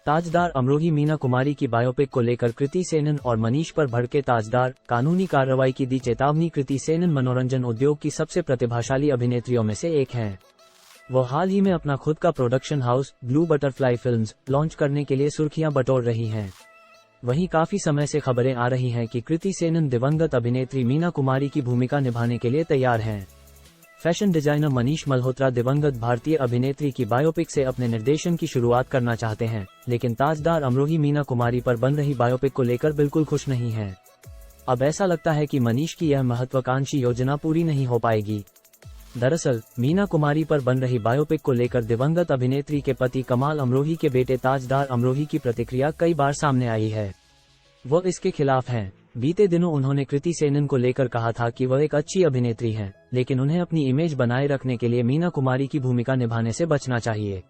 ताजदार अमरोही मीना कुमारी की बायोपिक को लेकर कृति सेनन और मनीष पर भड़के ताजदार, कानूनी कार्रवाई की दी चेतावनी। कृति सेनन मनोरंजन उद्योग की सबसे प्रतिभाशाली अभिनेत्रियों में से एक हैं। वो हाल ही में अपना खुद का production house blue butterfly films launch करने के लिए सुर्खियां बटोर रही हैं। वहीं काफी समय से खबरें आ रही हैं कि कृति सेनन दिवंगत अभिनेत्री मीना कुमारी की भूमिका निभाने के लिए तैयार हैं। फैशन डिजाइनर मनीष मल्होत्रा दिवंगत भारतीय अभिनेत्री की बायोपिक से अपने निर्देशन की शुरुआत करना चाहते हैं, लेकिन ताजदार अमरोही मीना कुमारी पर बन रही बायोपिक को लेकर बिल्कुल खुश नहीं हैं। अब ऐसा लगता है कि मनीष की यह महत्वाकांक्षी योजना पूरी नहीं हो पाएगी। दरअसल मीना कुमारी पर बन रही बायोपिक को लेकर दिवंगत अभिनेत्री के पति कमाल अमरोही के बेटे ताजदार अमरोही की प्रतिक्रिया कई बार सामने आई है। वो इसके खिलाफ हैं। बीते दिनों उन्होंने कृति सेनन को लेकर कहा था कि वह एक अच्छी अभिनेत्री हैं, लेकिन उन्हें अपनी इमेज बनाए रखने के लिए मीना कुमारी की भूमिका निभाने से बचना चाहिए।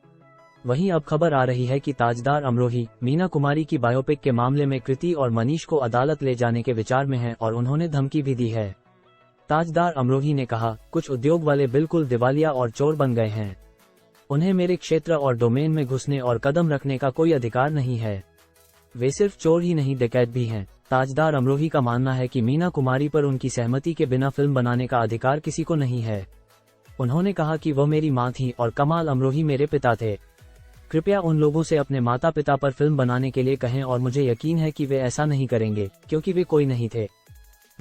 वहीं अब खबर आ रही है कि ताजदार अमरोही मीना कुमारी की बायोपिक के मामले में कृति और मनीष को अदालत ले जाने के विचार में हैं और उन्होंने धमकी भी दी है। ताजदार अमरोही ने कहा, कुछ उद्योग वाले बिल्कुल दिवालिया और चोर बन गए हैं। उन्हें मेरे क्षेत्र और डोमेन में घुसने और कदम रखने का कोई अधिकार नहीं है। वे सिर्फ चोर ही नहीं डकैत भी हैं। ताजदार अमरोही का मानना है कि मीना कुमारी पर उनकी सहमति के बिना फिल्म बनाने का अधिकार किसी को नहीं है। उन्होंने कहा कि वह मेरी मां थी और कमाल अमरोही मेरे पिता थे। कृपया उन लोगों से अपने माता पिता पर फिल्म बनाने के लिए कहें और मुझे यकीन है कि वे ऐसा नहीं करेंगे, क्योंकि वे कोई नहीं थे।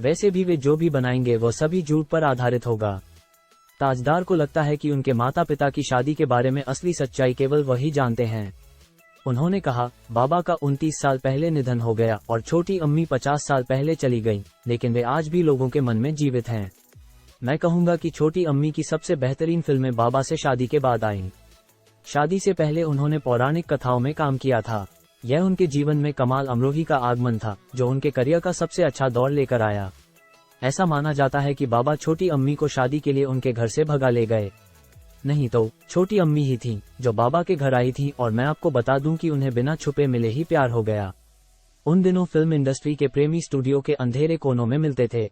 वैसे भी वे जो भी बनाएंगे वह सभी झूठ पर आधारित होगा। ताजदार को लगता है कि उनके माता पिता की शादी के बारे में असली सच्चाई केवल वही जानते हैं। उन्होंने कहा, बाबा का 29 साल पहले निधन हो गया और छोटी अम्मी 50 साल पहले चली गईं, लेकिन वे आज भी लोगों के मन में जीवित हैं। मैं कहूंगा कि छोटी अम्मी की सबसे बेहतरीन फिल्में बाबा से शादी के बाद आईं। शादी से पहले उन्होंने पौराणिक कथाओं में काम किया था। यह उनके जीवन में कमाल अमरोही का आगमन था, जो उनके करियर का सबसे अच्छा दौर लेकर आया। ऐसा माना जाता है कि बाबा छोटी अम्मी को शादी के लिए उनके घर से भगा ले गए। नहीं तो छोटी अम्मी ही थी जो बाबा के घर आई थी, और मैं आपको बता दूं कि उन्हें बिना छुपे मिले ही प्यार हो गया। उन दिनों फिल्म इंडस्ट्री के प्रेमी स्टूडियो के अंधेरे कोनों में मिलते थे।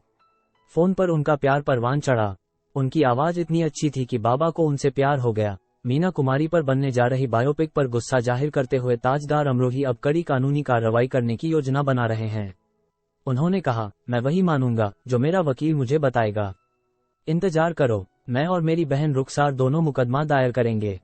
फोन पर उनका प्यार परवान चढ़ा। उनकी आवाज इतनी अच्छी थी कि बाबा को उनसे प्यार हो गया। मीना कुमारी पर बनने जा रही बायोपिक पर गुस्सा जाहिर करते हुए ताजदार अमरोही अब कड़ी कानूनी कार्रवाई करने की योजना बना रहे हैं। उन्होंने कहा, मैं वही मानूंगा जो मेरा वकील मुझे बताएगा। इंतजार करो, मैं और मेरी बहन रुखसार दोनों मुकदमा दायर करेंगे।